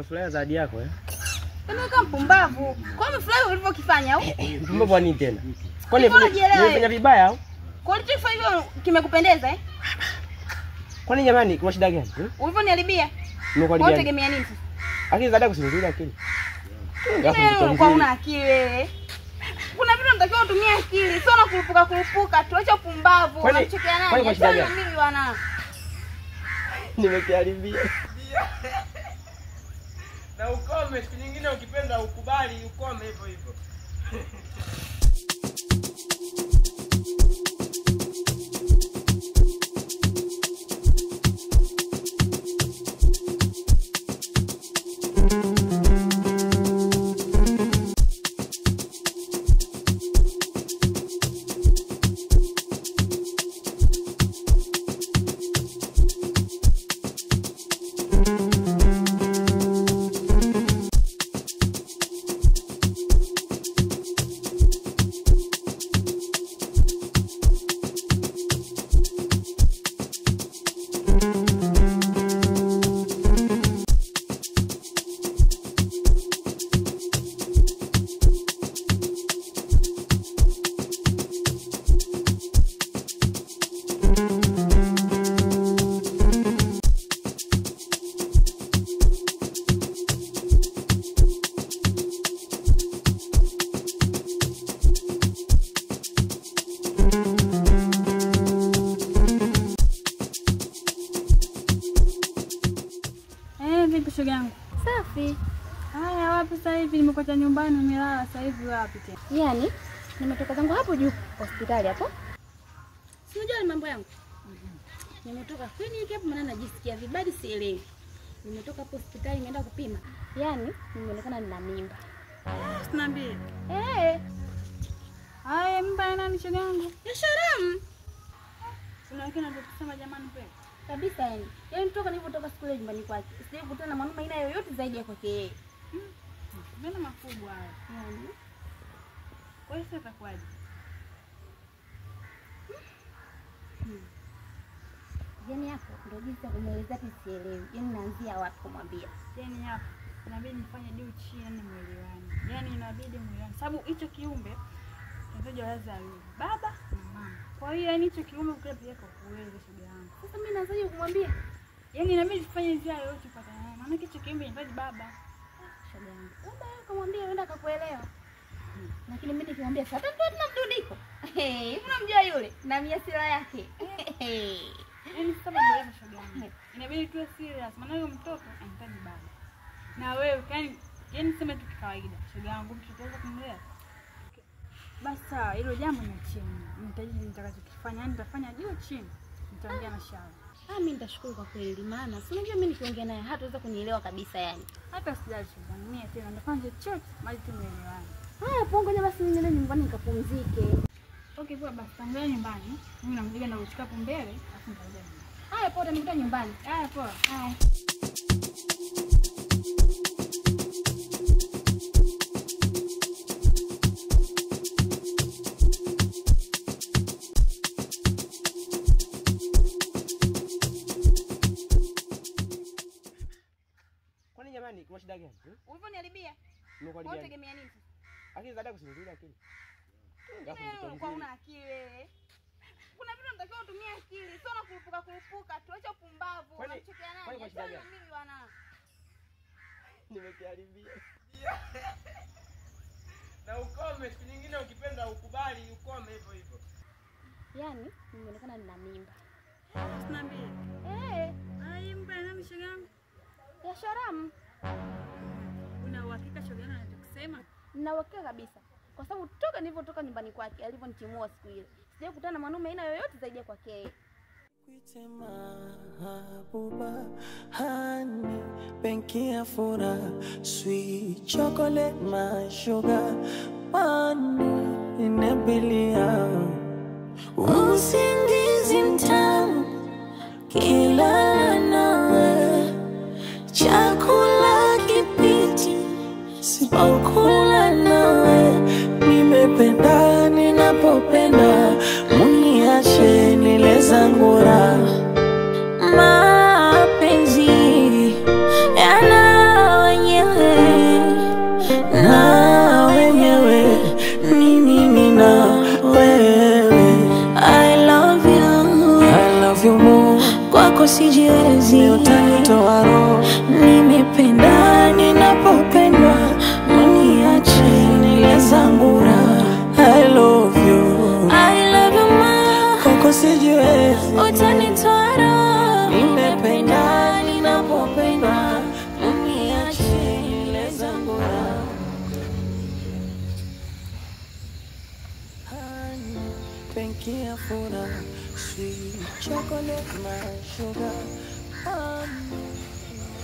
umefurahia zawadi yako Wewe kama mpumbavu. Kwa nini umefurahi ulivyokifanya au? Mpumbavu wa nini tena? Kwani nimefanya vibaya au? Kwa nini ulichofanya hivyo kimekupendeza Kwani jamani kuna shida gani? Ulivyoniharibia. Nimekuharibia. Wewe tegemea nini sasa? Akili za dada kusinzia akili. Kwa una akili wewe. Kuna vitu unatakiwa utumie akili, sio na kurupuka. Tuache upumbavu. Unachekea nani? Kwani shida gani? Mimi bwana. Nimekiharibia. Na ukome, siku nyingine ukipenda ukubali ukome hivyo hivyo. Vipi shoga yangu? Safi. Haya wapi sasa hivi? Nimekuacha nyumbani umelala sasa hivi wapi tena? Yaani nimetoka zangu hapo juu hospitali hapo. Si unajua mambo yangu? Nimetoka clinic hapo maana najisikia vibaya sielewi. Nimetoka hapo hospitali nimeenda kupima. Yaani nimeonekana nina mimba. Usiniambie. Haya mimba nani shoga yangu? Ya Sharamu. Unaonekana ndio kusema jamani kweli. Kabisa yani. Yaani toka nilipotoka siku ile nyumbani kwake. Sije kukutana na mwanaume aina yoyote zaidi ya kwake yeye. Mbona makubwa haya? Yaani. Kwa hiyo sasa kwaje? Yaani hapo ndio jinsi ya kumuelezea sielewi. Yaani naanzia wapi kumwambia? Yaani hapo inabidi nifanye juu chini muelewane. Yaani inabidi muelewane. Sababu hicho kiumbe ndio lazima baba na mama. Kwa hiyo yani hicho kiumbe kile pia kwa kuweza shoga yangu. Sasa mimi naanzaje kumwambia? Yaani inabidi tufanye njia yoyote kwa tayari. Maana hicho kiumbe inabidi baba. Shoga yangu. Baba akamwambia aenda akakuelewa. Lakini mimi nikimwambia sasa ndio tunamdudiko. Unamjua yule na miasira yake. Yaani sababu ndio hivyo shoga yangu. Inabidi tuwe serious. Maana huyo mtoto anahitaji baba. Na wewe yani sema tu kawaida. Shoga yangu mtoto kumlea. Basi hilo jambo ni chini. Nitakachokifanya yani nitafanya juu chini. Nitaongea na Shawa. Mimi nitashukuru kwa kweli maana si unajua mimi nikiongea naye hataweza kunielewa kabisa yani. Hata sijali shoga. Mimi tena nitafanya chochote mali tumeelewana. Haya pongoja basi mimi nenda nyumbani nikapumzike. Okay poa basi tangulia nyumbani. Mimi namjiga na kuchukua mbele afu nitakuja. Haya poa nikuta nyumbani. Haya poa. Haya. Kwani jamani kuna shida gani? Ulivyoniharibia. Wewe tegemea nini sasa? Akili za dada kusinzia akili. Kwa una akili wewe. Kuna vitu unatakiwa utumie akili, sio na kurupuka. Tuache upumbavu. Unachekea nani? Mimi bwana. Nimekiharibia. Na ukome, siku nyingine ukipenda ukubali ukome hivyo hivyo. Yaani nimeonekana nina mimba. Usiniambie. Mimba nani shoga yangu? Ya Sharamu. Una uhakika shoga yangu anachokusema? Nina uhakika kabisa. Kwa sababu toka nilipotoka nyumbani kwake alivyonitimua siku ile. Sije kukutana na mwanaume aina yoyote zaidi ya kwake yeye. Kuite mahabuba honey, benki ya furaha, sweet chocolate my sugar, honey inabilia, usingizi mtamu kila nawe, chakula kipiti sipokula nawe, nimependa ninapopenda, muniache nile zangu raha, mapenzi yana benki ya furaha, sweet chocolate my sugar.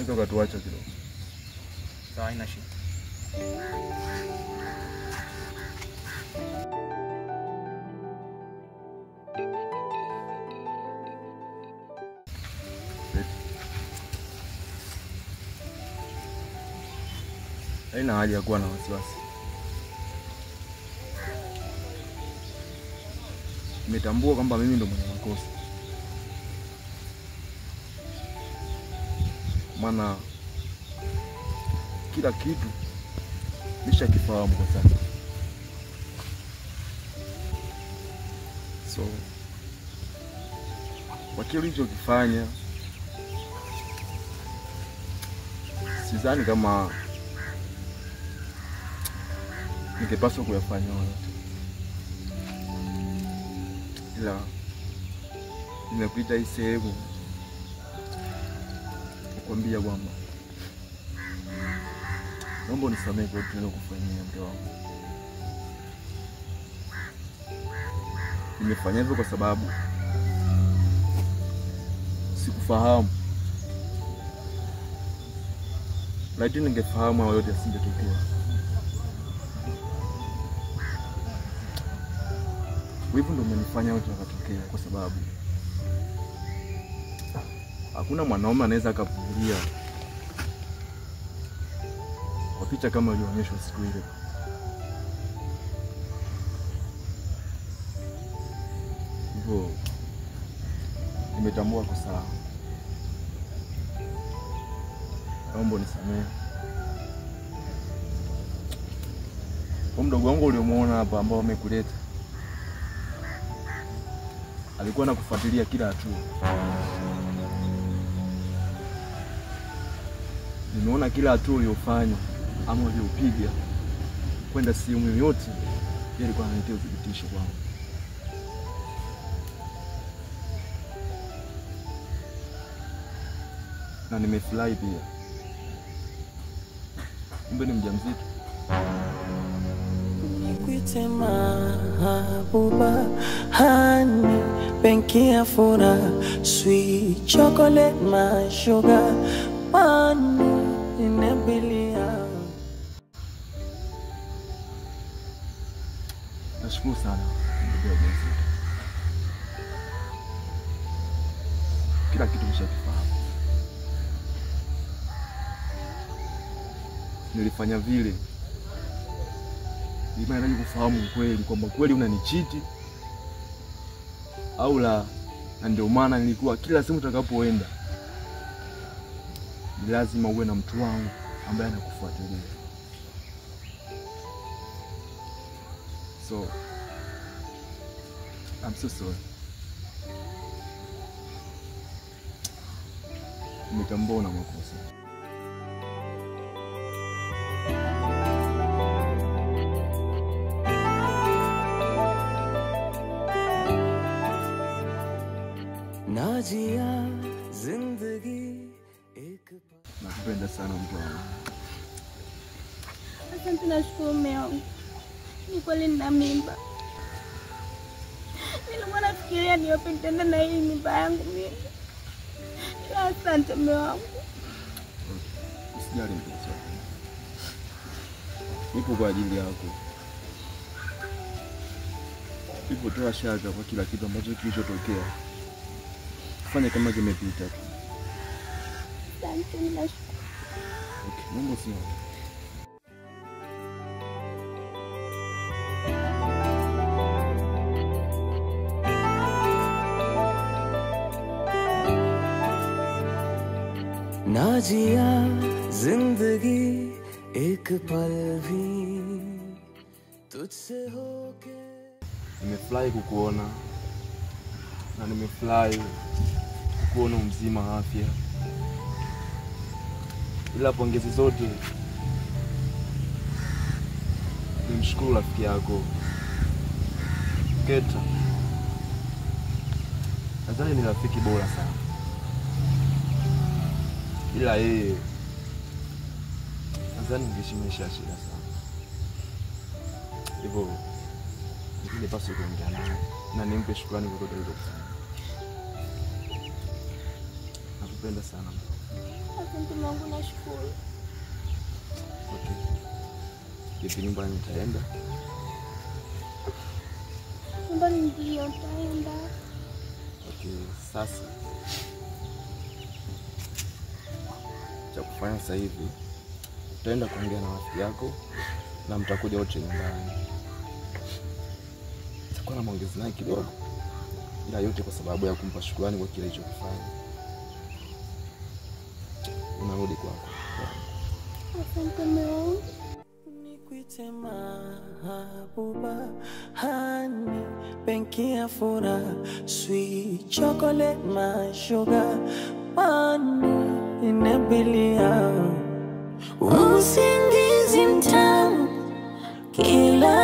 Ndio katuacha kidogo. Sawa, haina shida. Haina haja ya kuwa na wasiwasi. Nimetambua kwamba mimi ndo mwenye makosa. Maana kila kitu nishakifahamu kwa sasa. So kwa kile ulichokifanya, sidhani kama ningepaswa kuyafanya yote. Ila nimekuita hii sehemu kukwambia kwamba naomba unisamehe kwa kile nilokufanyia mke wangu. Nimefanya hivyo kwa sababu sikufahamu. Lakini ningefahamu hayo yote yasingetokea. Hivyo ndio umenifanya yote yakatokea, kwa sababu hakuna mwanaume anaweza akavumilia kwa picha kama ilionyeshwa siku ile. Hivyo nimetambua kosa langu. Naomba unisamehe. Kwa mdogo wangu uliomuona hapa ambao amekuleta, alikuwa anakufuatilia kila hatua. Nimeona kila hatua uliyofanya ama uliyopiga kwenda sehemu yoyote, yeye alikuwa ananiletea udhibitisho kwangu. Na nimefurahi pia. Kumbe ni mjamzito. Nikuite mahabuba, honey, benki ya furaha, sweet chocolate my sugar, money inabilia. Nashukuru sana ndugu mjamzito. Kila kitu nishakifahamu. Nilifanya vile ili mimi kufahamu kweli kwamba kweli unanichiti au la, na ndio maana nilikuwa kila siku utakapoenda lazima uwe na mtu wangu ambaye anakufuatilia. So I'm so sorry. Nimetambua na makosa. Nazia जिंदगी एक Nakupenda sana mtu wangu. Asante, nashukuru mume wangu. Ni kweli nina mimba. Nilikuwa nafikiria niopendana na hii mimba yangu mimi. Asante mume wangu. Usijali mpenzi wangu. Nipo kwa ajili yako. Nipo toa shaka kwa kila kitu ambacho kilichotokea. Fanya kama kimepita tu. Asante, nashukuru. Okay, Mungu usione. Nazia जिंदगी एक पल भी तुझसे होके. Nimefurahi kukuona na nimefurahi kukuona mzima wa afya. Ila pongezi zote nimshukuru rafiki yako Keta. Nadhani ni rafiki bora sana. Ila yeye nadhani ningeshimesha shida sana. Hivyo Ile basi kuongea naye na nimpe shukrani kwa kote alichofanya. Nakupenda sana. Asante Mungu, nashukuru. Okay. Hivi nyumbani nitaenda? Nyumbani ndio nitaenda. Okay, sasa cha kufanya sasa hivi utaenda kuongea na rafiki yako na mtakuja wote nyumbani. Takuwa na maongezi naye kidogo, ila yote kwa sababu ya kumpa shukrani kwa kile alichofanya. Unarudi kwako. Asante Mungu. Nikuite mahabuba, honey, benki ya furaha, sweet chocolate, my sugar, honey, inabilia, usingizi mtamu, kila